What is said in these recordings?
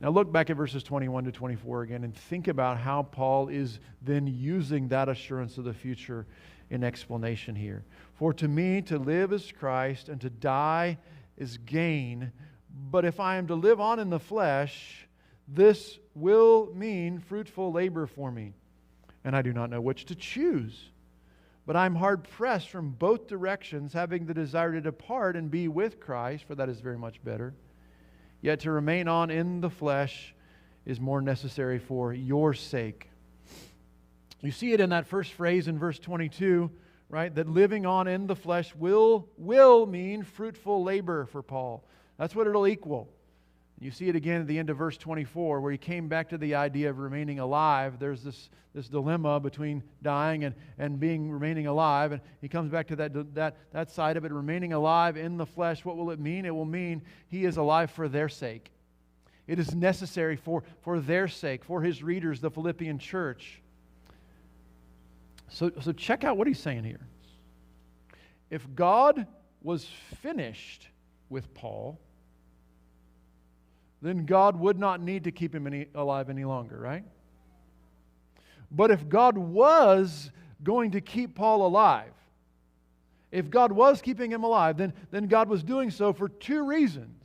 Now look back at verses 21 to 24 again and think about how Paul is then using that assurance of the future in explanation here. For to me to live is Christ and to die is gain. But if I am to live on in the flesh, this will mean fruitful labor for me. And I do not know which to choose. But I am hard pressed from both directions, having the desire to depart and be with Christ, for that is very much better. Yet to remain on in the flesh is more necessary for your sake. You see it in that first phrase in verse 22, right? That living on in the flesh will mean fruitful labor for Paul. That's what it'll equal. You see it again at the end of verse 24, where he came back to the idea of remaining alive. There's this dilemma between dying and remaining alive. And he comes back to that side of it, remaining alive in the flesh. What will it mean? It will mean he is alive for their sake. It is necessary for their sake, for his readers, the Philippian church. So check out what he's saying here. If God was finished with Paul, then God would not need to keep him alive any longer, right? But if God was going to keep Paul alive, if God was keeping him alive, then God was doing so for two reasons.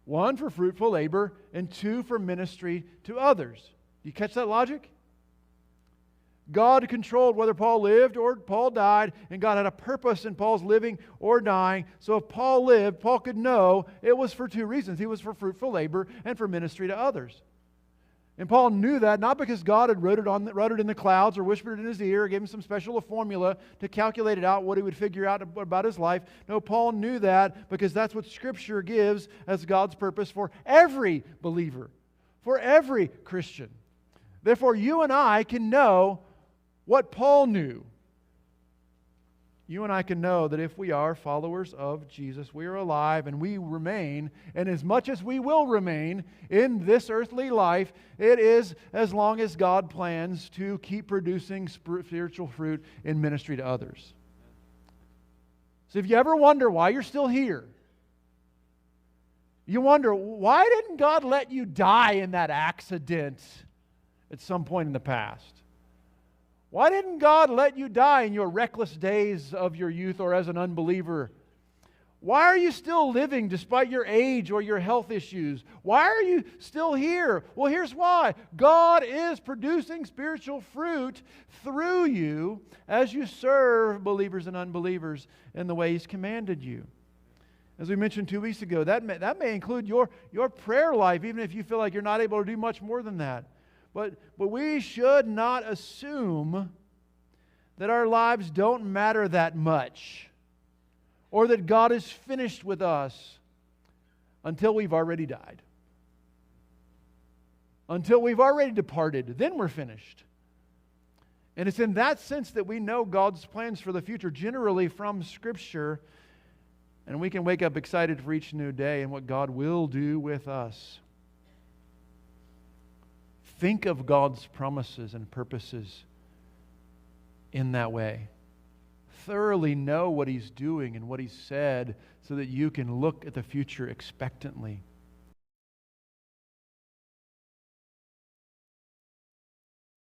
One, for fruitful labor, and two, for ministry to others. You catch that logic? God controlled whether Paul lived or Paul died, and God had a purpose in Paul's living or dying. So if Paul lived, Paul could know it was for two reasons. He was for fruitful labor and for ministry to others. And Paul knew that, not because God had wrote it in the clouds or whispered it in his ear or gave him some special formula to calculate it out, what he would figure out about his life. No, Paul knew that because that's what Scripture gives as God's purpose for every believer, for every Christian. Therefore, you and I can know what Paul knew. You and I can know that if we are followers of Jesus, we are alive and we remain, and as much as we will remain in this earthly life, it is as long as God plans to keep producing spiritual fruit in ministry to others. So if you ever wonder why you're still here, you wonder, why didn't God let you die in that accident at some point in the past? Why didn't God let you die in your reckless days of your youth or as an unbeliever? Why are you still living despite your age or your health issues? Why are you still here? Well, here's why. God is producing spiritual fruit through you as you serve believers and unbelievers in the way He's commanded you. As we mentioned 2 weeks ago, that may include your prayer life, even if you feel like you're not able to do much more than that. But we should not assume that our lives don't matter that much, or that God is finished with us until we've already died. Until we've already departed, then we're finished. And it's in that sense that we know God's plans for the future, generally from Scripture, and we can wake up excited for each new day and what God will do with us. Think of God's promises and purposes in that way. Thoroughly know what He's doing and what He's said so that you can look at the future expectantly.